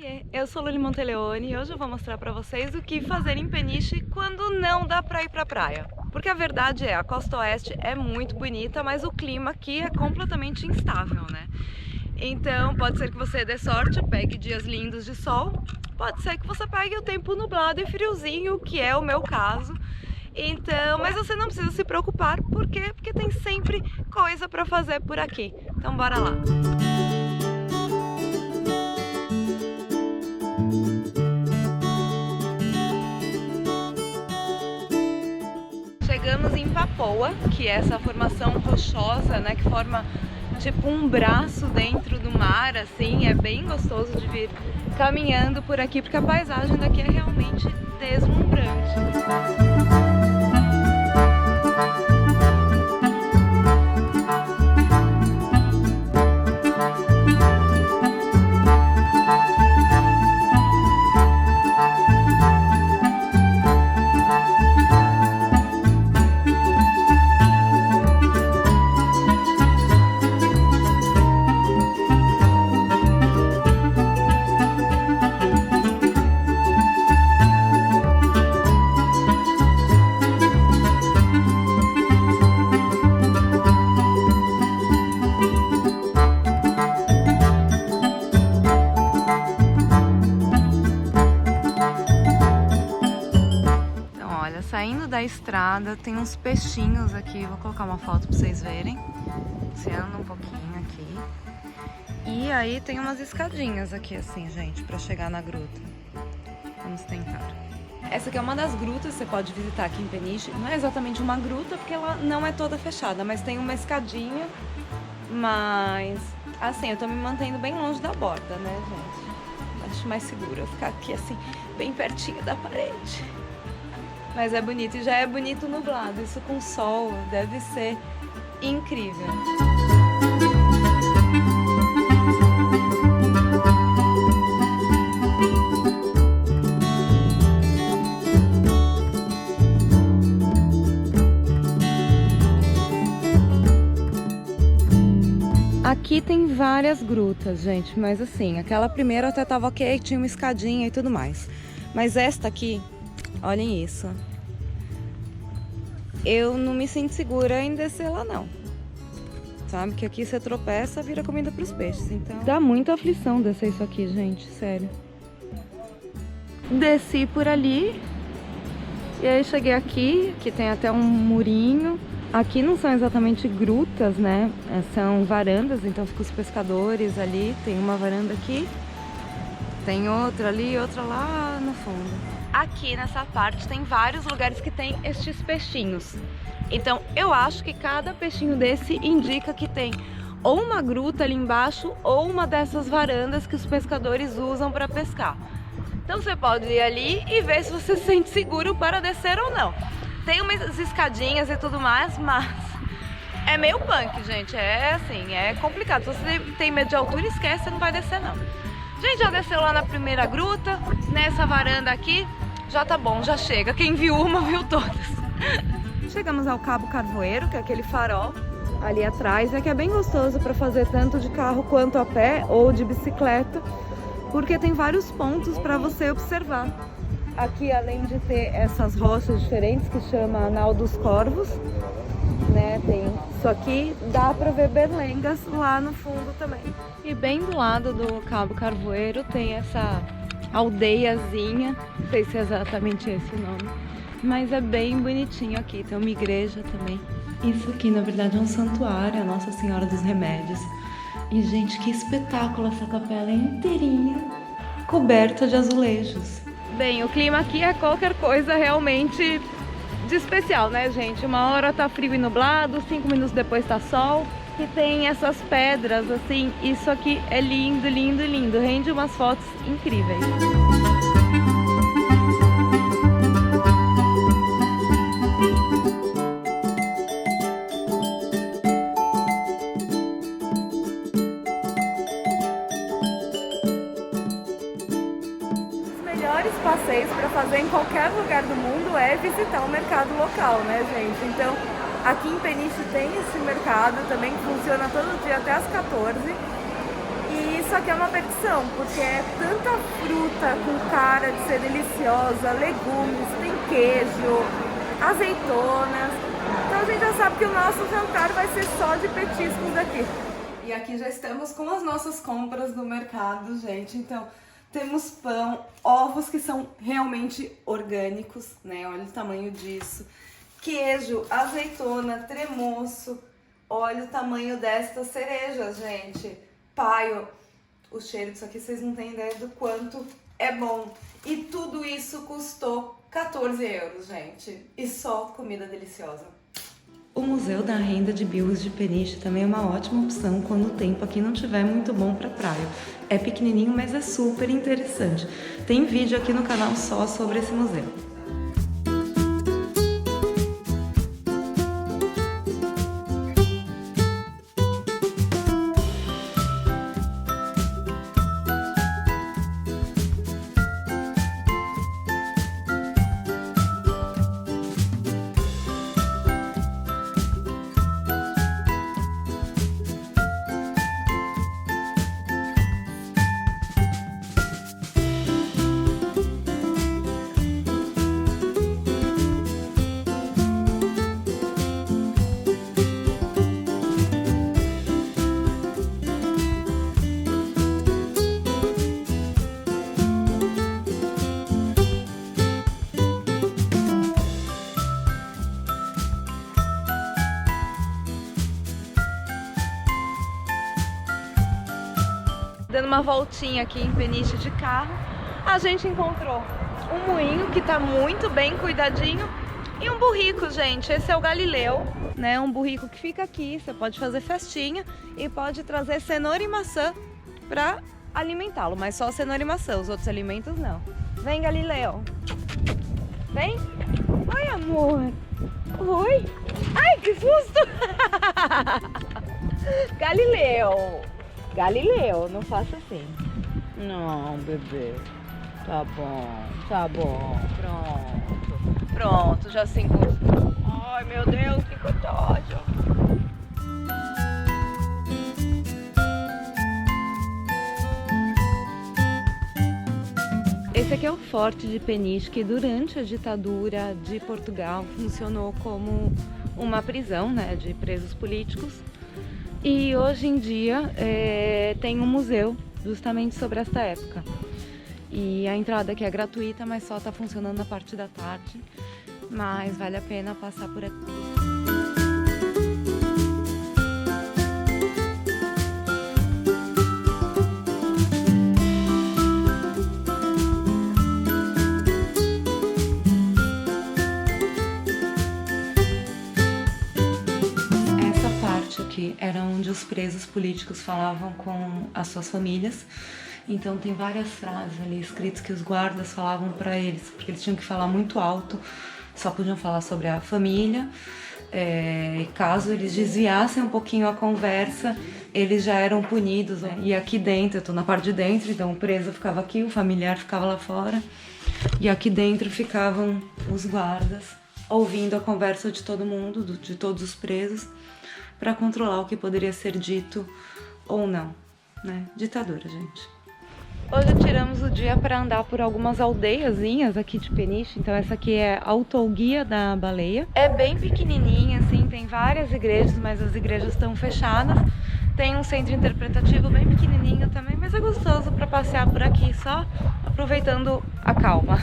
Oiê, eu sou Luli Monteleone e hoje eu vou mostrar pra vocês o que fazer em Peniche quando não dá pra ir pra praia. Porque a verdade é, a costa oeste é muito bonita, mas o clima aqui é completamente instável, né? Então pode ser que você dê sorte, pegue dias lindos de sol, pode ser que você pegue o tempo nublado e friozinho, que é o meu caso. Então, mas você não precisa se preocupar, por quê? Porque tem sempre coisa pra fazer por aqui. Então bora lá! Chegamos em Papoa, que é essa formação rochosa, né, que forma tipo um braço dentro do mar, assim, é bem gostoso de vir caminhando por aqui, porque a paisagem daqui é realmente deslumbrante. Saindo da estrada, tem uns peixinhos aqui, vou colocar uma foto pra vocês verem. Você anda um pouquinho aqui. E aí tem umas escadinhas aqui assim, gente, pra chegar na gruta. Vamos tentar. Essa aqui é uma das grutas que você pode visitar aqui em Peniche. Não é exatamente uma gruta, porque ela não é toda fechada, mas tem uma escadinha. Mas, assim, eu tô me mantendo bem longe da borda, né, gente? Acho mais seguro eu ficar aqui, assim, bem pertinho da parede. Mas é bonito, e já é bonito nublado, isso com sol deve ser incrível. Aqui tem várias grutas, gente, mas assim, aquela primeira até tava ok, tinha uma escadinha e tudo mais. Mas esta aqui, olhem isso. Eu não me sinto segura em descer lá não. Sabe que aqui você tropeça, vira comida pros peixes, então dá muita aflição descer isso aqui, gente, sério. Desci por ali e aí cheguei aqui, que tem até um murinho. Aqui não são exatamente grutas, né? São varandas, então ficam os pescadores ali. Tem uma varanda aqui, tem outra ali, outra lá no fundo. Aqui nessa parte tem vários lugares que tem estes peixinhos. Então eu acho que cada peixinho desse indica que tem ou uma gruta ali embaixo ou uma dessas varandas que os pescadores usam para pescar. Então você pode ir ali e ver se você se sente seguro para descer ou não. Tem umas escadinhas e tudo mais, mas é meio punk, gente. É assim, é complicado. Se você tem medo de altura, esquece, você não vai descer não. A gente já desceu lá na primeira gruta, nessa varanda aqui, já tá bom, já chega. Quem viu uma, viu todas. Chegamos ao Cabo Carvoeiro, que é aquele farol ali atrás, que é bem gostoso para fazer tanto de carro quanto a pé ou de bicicleta, porque tem vários pontos para você observar. Aqui, além de ter essas rochas diferentes, que chama Anal dos Corvos, né, tem isso aqui, dá para ver berlengas lá no fundo também. E bem do lado do Cabo Carvoeiro tem essa aldeiazinha, não sei se é exatamente esse o nome, mas é bem bonitinho aqui, tem uma igreja também. Isso aqui na verdade é um santuário, a Nossa Senhora dos Remédios. E gente, que espetáculo, essa capela inteirinha coberta de azulejos. Bem, o clima aqui é qualquer coisa realmente de especial, né, gente? Uma hora tá frio e nublado, 5 minutos depois tá sol. E tem essas pedras, assim, isso aqui é lindo, lindo, lindo. Rende umas fotos incríveis. Os melhores passeios para fazer em qualquer lugar do mundo é visitar o mercado local, né, gente? Então, aqui em Peniche tem esse mercado, também funciona todo dia até às 14. E isso aqui é uma petição, porque é tanta fruta com cara de ser deliciosa, legumes, tem queijo, azeitonas. Então a gente já sabe que o nosso jantar vai ser só de petiscos aqui. E aqui já estamos com as nossas compras do mercado, gente. Então temos pão, ovos que são realmente orgânicos, né? Olha o tamanho disso. Queijo, azeitona, tremoço. Olha o tamanho destas cerejas, gente. Paio. O cheiro disso aqui vocês não têm ideia do quanto é bom. E tudo isso custou 14 euros, gente. E só comida deliciosa. O Museu da Renda de Bios de Peniche também é uma ótima opção quando o tempo aqui não estiver muito bom para praia. É pequenininho, mas é super interessante. Tem vídeo aqui no canal só sobre esse museu. Dando uma voltinha aqui em Peniche de carro, a gente encontrou um moinho que tá muito bem cuidadinho e um burrico, gente. Esse é o Galileu, né? Um burrico que fica aqui, você pode fazer festinha e pode trazer cenoura e maçã pra alimentá-lo, mas só cenoura e maçã, os outros alimentos não. Vem, Galileu. Vem. Oi, amor. Oi. Ai, que susto. Galileu. Galileu, não faça assim. Não, bebê. Tá bom, pronto. Pronto, já se encostou. Ai, meu Deus, que cotódio. Esse aqui é o Forte de Peniche, que durante a ditadura de Portugal funcionou como uma prisão, né, de presos políticos. E hoje em dia tem um museu justamente sobre esta época. E a entrada aqui é gratuita, mas só está funcionando na parte da tarde. Mas vale a pena passar por aqui. Era onde os presos políticos falavam com as suas famílias. Então tem várias frases ali escritas que os guardas falavam para eles, porque eles tinham que falar muito alto, só podiam falar sobre a família. E caso eles desviassem um pouquinho a conversa, eles já eram punidos, né? E aqui dentro, eu tô na parte de dentro, então o preso ficava aqui, o familiar ficava lá fora. E aqui dentro ficavam os guardas, ouvindo a conversa de todo mundo, de todos os presos, para controlar o que poderia ser dito ou não, né? Ditadura, gente. Hoje tiramos o dia para andar por algumas aldeiazinhas aqui de Peniche. Então essa aqui é a Autoguia da Baleia. É bem pequenininha, assim, tem várias igrejas, mas as igrejas estão fechadas. Tem um centro interpretativo bem pequenininho também, mas é gostoso para passear por aqui, só aproveitando a calma.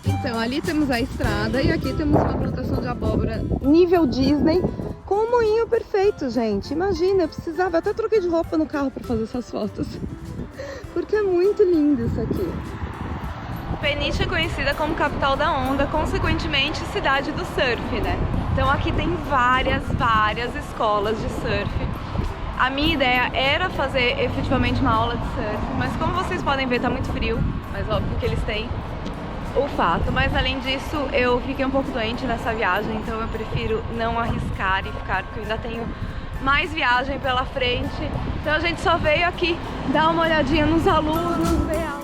Então, ali temos a estrada e aqui temos uma plantação de abóbora nível Disney com um moinho perfeito, gente. Imagina, eu precisava, até troquei de roupa no carro para fazer essas fotos, porque é muito lindo isso aqui. Peniche é conhecida como capital da onda, consequentemente cidade do surf, né? Então aqui tem várias escolas de surf. A minha ideia era fazer efetivamente uma aula de surf, mas como vocês podem ver, tá muito frio, mas óbvio que eles têm o fato, mas além disso eu fiquei um pouco doente nessa viagem, então eu prefiro não arriscar e ficar, porque eu ainda tenho mais viagem pela frente. Então a gente só veio aqui dar uma olhadinha nos alunos, ver a...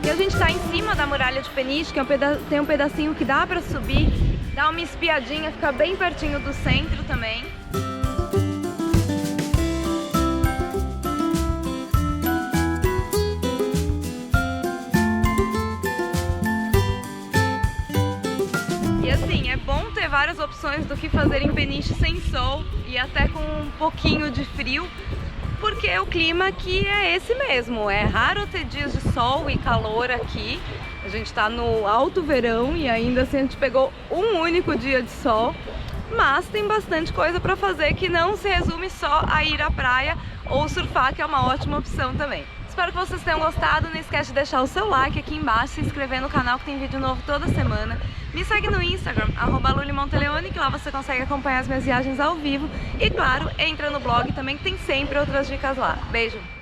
A gente tá em cima da muralha de Peniche, que tem um pedacinho que dá pra subir, dar uma espiadinha, fica bem pertinho do centro também. E assim, é bom ter várias opções do que fazer em Peniche sem sol e até com um pouquinho de frio, porque o clima aqui é esse mesmo, é raro ter dias de sol e calor aqui. A gente tá no alto verão e ainda assim a gente pegou um único dia de sol, mas tem bastante coisa para fazer que não se resume só a ir à praia ou surfar, que é uma ótima opção também. Espero que vocês tenham gostado, não esquece de deixar o seu like aqui embaixo, se inscrever no canal que tem vídeo novo toda semana. Me segue no Instagram, @lulimonteleone, que lá você consegue acompanhar as minhas viagens ao vivo. E claro, entra no blog também que tem sempre outras dicas lá. Beijo!